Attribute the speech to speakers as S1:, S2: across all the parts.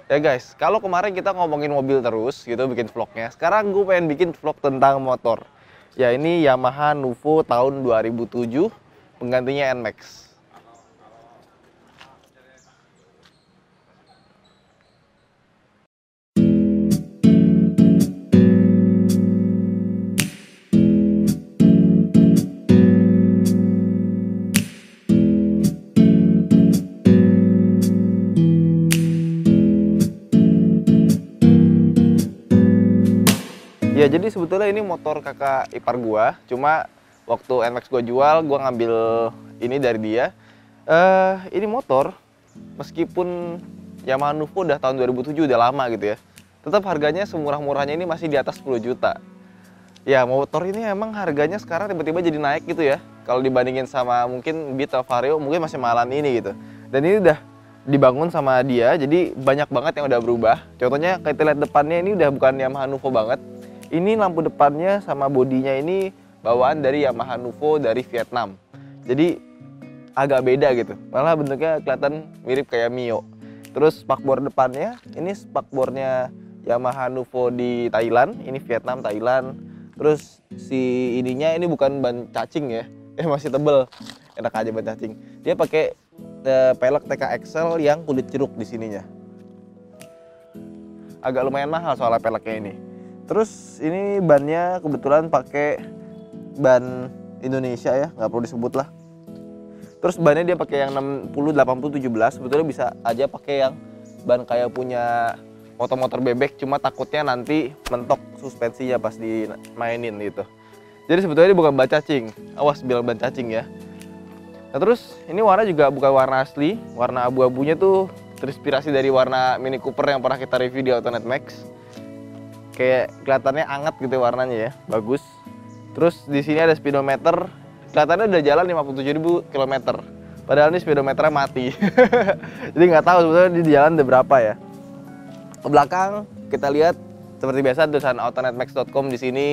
S1: Ya guys, kalau kemarin kita ngomongin mobil terus gitu bikin vlognya, sekarang gue pengen bikin vlog tentang motor. Ya ini Yamaha Nuvo tahun 2007, penggantinya NMAX. Ya jadi sebetulnya ini motor kakak ipar gua, cuma waktu NMAX gua jual, gua ngambil ini dari dia. Ini motor meskipun Yamaha Nuvo udah tahun 2007 udah lama gitu ya, tetap harganya semurah-murahnya ini masih di atas 10 juta. Ya motor ini emang harganya sekarang tiba-tiba jadi naik gitu ya. Kalau dibandingin sama mungkin Beat atau Vario mungkin masih mahalan ini gitu. Dan ini udah dibangun sama dia, jadi banyak banget yang udah berubah. Contohnya kita lihat depannya ini udah bukan Yamaha Nuvo banget. Ini lampu depannya sama bodinya ini bawaan dari Yamaha Nuvo dari Vietnam. Jadi agak beda gitu. Malah bentuknya kelihatan mirip kayak Mio. Terus spakbor depannya, ini spakbornya Yamaha Nuvo di Thailand, ini Vietnam, Thailand. Terus si ininya ini bukan ban cacing ya, masih tebel. Enak aja ban cacing. Dia pakai pelek TK Excel yang kulit jeruk di sininya. Agak lumayan mahal soalnya peleknya ini. Terus ini bannya kebetulan pakai ban Indonesia ya, nggak perlu disebut lah. Terus bannya dia pakai yang 60, 80, 17. Sebetulnya bisa aja pakai yang ban kayak punya motor-motor bebek, cuma takutnya nanti mentok suspensinya pas dimainin gitu. Jadi sebetulnya ini bukan ban cacing, awas bilang ban cacing ya. Nah terus ini warna juga bukan warna asli, warna abu-abunya tuh terinspirasi dari warna Mini Cooper yang pernah kita review di Autonet Max. Kayak kelihatannya anget gitu warnanya ya, bagus. Terus di sini ada speedometer, kelihatannya udah jalan 57.000 km. Padahal ini speedometernya mati. Jadi nggak tahu sebetulnya di jalan udah berapa ya. Ke belakang kita lihat seperti biasa tulisan autonetmax.com di sini.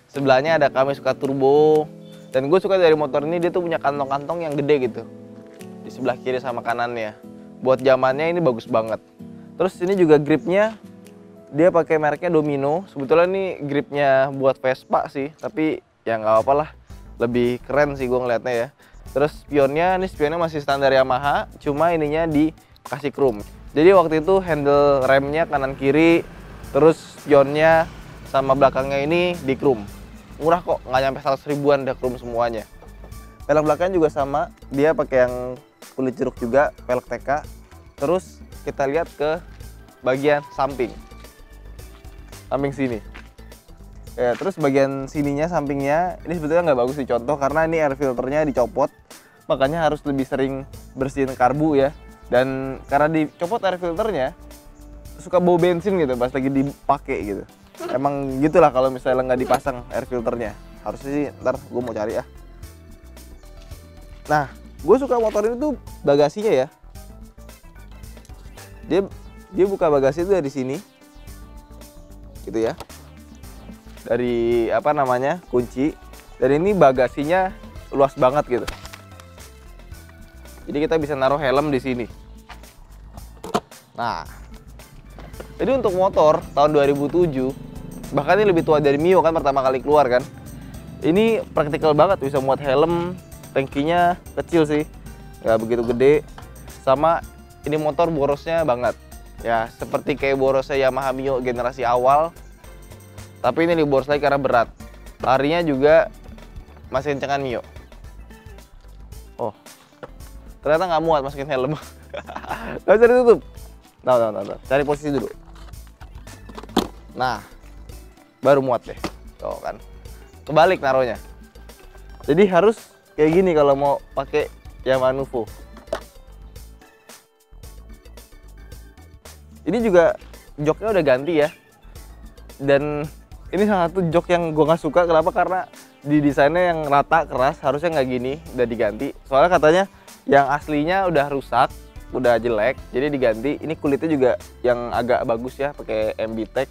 S1: Sebelahnya ada Kami Suka Turbo. Dan gue suka dari motor ini, dia tuh punya kantong-kantong yang gede gitu di sebelah kiri sama kanannya. Buat zamannya ini bagus banget. Terus ini juga gripnya, dia pakai mereknya Domino. Sebetulnya ini gripnya buat Vespa sih, tapi ya nggak apa-apa lah. Lebih keren sih gue ngeliatnya ya. Terus spionnya, ini spionnya masih standar Yamaha, cuma ininya dikasih chrome. Jadi waktu itu handle remnya kanan kiri, terus spionnya sama belakangnya ini di chrome. Murah kok, nggak nyampe 100 ribuan udah chrome semuanya. Pelek belakangnya juga sama, dia pakai yang kulit jeruk juga, pelek TK. Terus kita lihat ke bagian samping sini ya. Terus bagian sininya, sampingnya ini sebetulnya nggak bagus dicontoh karena ini air filternya dicopot, makanya harus lebih sering bersihin karbu ya. Dan karena dicopot air filternya suka bau bensin gitu pas lagi dipakai gitu. Emang gitulah kalau misalnya nggak dipasang air filternya. Harusnya sih, ntar gue mau cari ya. Nah gue suka motor ini tuh bagasinya ya. Dia buka bagasi itu dari sini gitu ya, dari apa namanya kunci. Dan ini bagasinya luas banget gitu, jadi kita bisa naruh helm di sini. Nah jadi untuk motor tahun 2007, bahkan ini lebih tua dari Mio kan, pertama kali keluar kan, ini praktikal banget, bisa muat helm. Tangkinya kecil sih, nggak begitu gede. Sama ini motor borosnya banget ya, seperti kayak borosnya Yamaha Mio generasi awal, tapi ini diboros lagi karena berat. Larinya juga masih kencengan Mio. Oh, ternyata nggak muat masukin helm. Nggak bisa ditutup. Nah, cari posisi dulu. Nah, baru muat deh. Tuh kan, kebalik naruhnya. Jadi harus kayak gini kalau mau pakai Yamaha Nuvo. Ini juga joknya udah ganti ya, dan ini salah satu jok yang gue nggak suka. Kenapa? Karena di desainnya yang rata keras, harusnya nggak gini, udah diganti. Soalnya katanya yang aslinya udah rusak, udah jelek, jadi diganti. Ini kulitnya juga yang agak bagus ya, pakai MB Tech.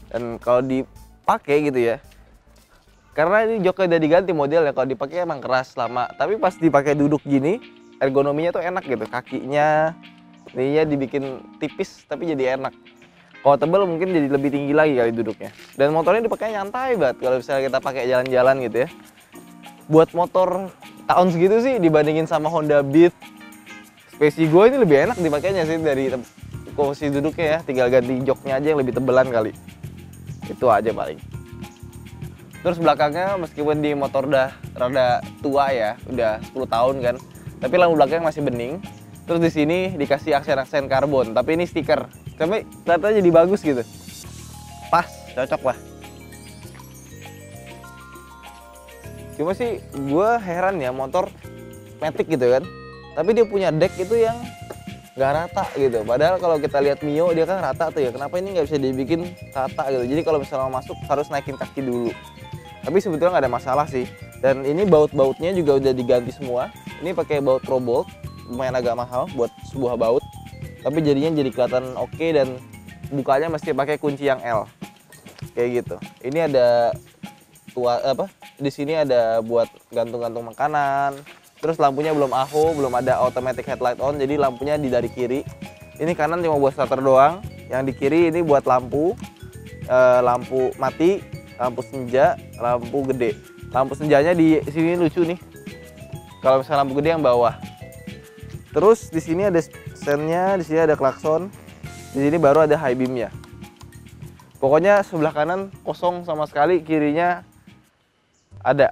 S1: Dan kalau dipakai gitu ya, karena ini joknya udah diganti modelnya, kalau dipakai emang keras lama. Tapi pas dipakai duduk gini, ergonominya tuh enak gitu, kakinya ininya dibikin tipis tapi jadi enak. Kalau tebal mungkin jadi lebih tinggi lagi kali duduknya. Dan motornya dipakai nyantai banget kalau misalnya kita pakai jalan-jalan gitu ya. Buat motor tahun segitu sih dibandingin sama Honda Beat Spacey gue ini lebih enak dipakainya sih dari posisi duduknya ya. Tinggal ganti joknya aja yang lebih tebelan kali. Itu aja paling. Terus belakangnya meskipun di motor udah rada tua ya, udah 10 tahun kan. Tapi lampu belakang masih bening. Terus di sini dikasih aksen-aksen karbon, tapi ini stiker. Tapi kelihatannya jadi bagus gitu. Pas, cocok lah. Cuma sih gue heran ya motor Matic gitu kan. Tapi dia punya deck itu yang nggak rata gitu. Padahal kalau kita lihat Mio dia kan rata tuh ya. Kenapa ini nggak bisa dibikin rata gitu? Jadi kalau misalnya masuk harus naikin kaki dulu. Tapi sebetulnya nggak ada masalah sih. Dan ini baut-bautnya juga udah diganti semua. Ini pakai baut Pro Bolt, lumayan agak mahal buat sebuah baut. Tapi jadinya jadi kelihatan oke dan bukanya mesti pakai kunci yang L. Kayak gitu. Ini ada di sini ada buat gantung-gantung makanan. Terus lampunya belum AHO, belum ada automatic headlight on, jadi lampunya di dari kiri. Ini kanan cuma buat starter doang. Yang di kiri ini buat lampu, lampu mati, lampu senja, lampu gede. Lampu senjanya di sini lucu nih. Kalau misalnya lampu gede yang bawah. Terus di sini ada sennya, di sini ada klakson, di sini baru ada high beamnya. Pokoknya sebelah kanan kosong sama sekali, kirinya ada.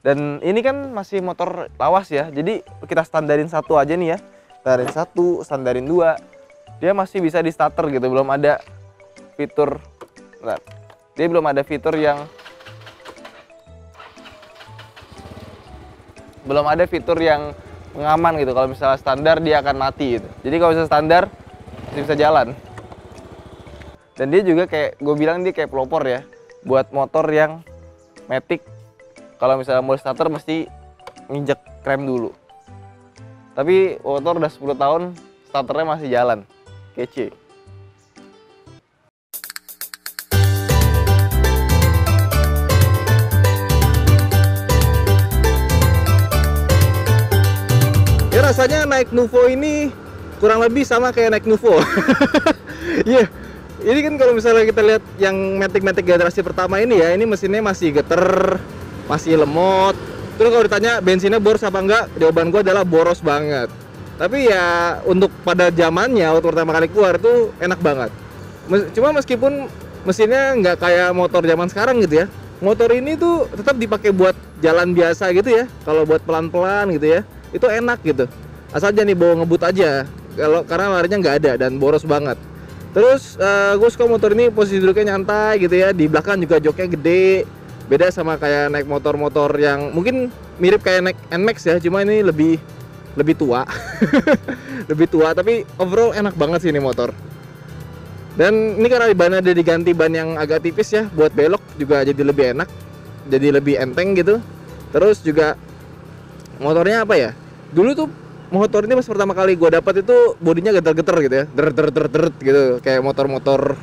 S1: Dan ini kan masih motor lawas ya, jadi kita standarin satu aja nih ya. Standarin satu, standarin dua. Dia masih bisa di starter gitu, belum ada fitur. Bentar. Dia belum ada fitur yang pengaman gitu. Kalau misalnya standar dia akan mati gitu. Jadi kalau misalnya standar masih bisa jalan. Dan dia juga kayak gue bilang dia kayak pelopor ya, buat motor yang Matic. Kalau misalnya mau starter mesti nginjek rem dulu. Tapi motor udah 10 tahun starternya masih jalan. Kece. Ya rasanya naik Nuvo ini kurang lebih sama kayak naik Nuvo. Iya. Ini kan kalau misalnya kita lihat yang Matic generasi pertama ini ya, ini mesinnya masih geter, masih lemot. Terus kalau ditanya bensinnya boros apa enggak, jawaban gue adalah boros banget. Tapi ya untuk pada zamannya waktu pertama kali keluar itu enak banget. Cuma meskipun mesinnya nggak kayak motor zaman sekarang gitu ya, motor ini tuh tetap dipakai buat jalan biasa gitu ya. Kalau buat pelan-pelan gitu ya, itu enak gitu. Asal jangan dibawa ngebut aja. Karena larinya nggak ada dan boros banget. Terus gue suka motor ini posisi duduknya nyantai gitu ya. Di belakang juga joknya gede. Beda sama kayak naik motor-motor yang mungkin mirip kayak naik NMAX ya, cuma ini lebih tua. Lebih tua, tapi overall enak banget sih ini motor. Dan ini karena bannya ada diganti ban yang agak tipis ya, buat belok juga jadi lebih enak, jadi lebih enteng gitu. Terus juga motornya apa ya, dulu tuh motor ini pas pertama kali gue dapat itu bodinya geter-geter gitu ya, deret gitu, kayak motor-motor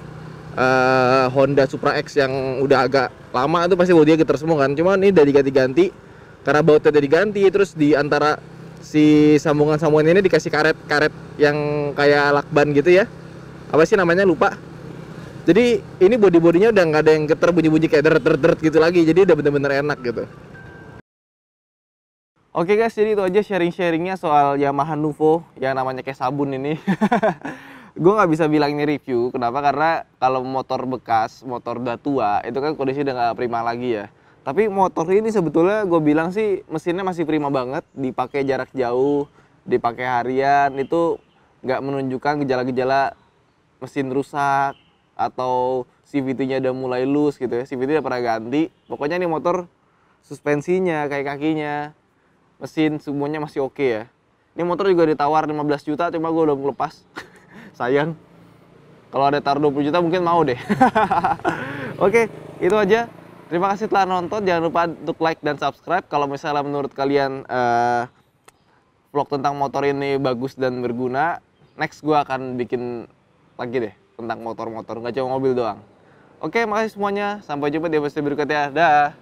S1: Honda Supra X yang udah agak lama itu pasti bodinya geter semua kan. Cuman ini udah diganti-ganti karena bautnya udah diganti. Terus di antara si sambungan-sambungan ini dikasih karet-karet yang kayak lakban gitu ya, apa sih namanya lupa. Jadi ini bodi-bodinya udah nggak ada yang geter bunyi-bunyi kayak deret gitu lagi. Jadi udah bener-bener enak gitu. Oke guys, jadi itu aja sharing-sharingnya soal Yamaha Nuvo yang namanya kayak sabun ini. Gue nggak bisa bilang ini review, kenapa? Karena kalau motor bekas, motor udah tua, itu kan kondisi udah nggak prima lagi ya. Tapi motor ini sebetulnya gue bilang sih mesinnya masih prima banget, dipakai jarak jauh, dipakai harian, itu nggak menunjukkan gejala-gejala mesin rusak atau CVT-nya udah mulai loose gitu ya. CVT udah pernah ganti, pokoknya ini motor suspensinya, kayak kakinya, mesin semuanya masih oke ya. Ini motor juga ditawar 15 juta, cuma gue belum lepas. Sayang. Kalau ada taruh 20 juta mungkin mau deh. Oke, itu aja. Terima kasih telah nonton. Jangan lupa untuk like dan subscribe. Kalau misalnya menurut kalian vlog tentang motor ini bagus dan berguna, next gue akan bikin lagi deh tentang motor-motor, nggak cuma mobil doang. Oke, makasih semuanya. Sampai jumpa di episode berikutnya. Dah.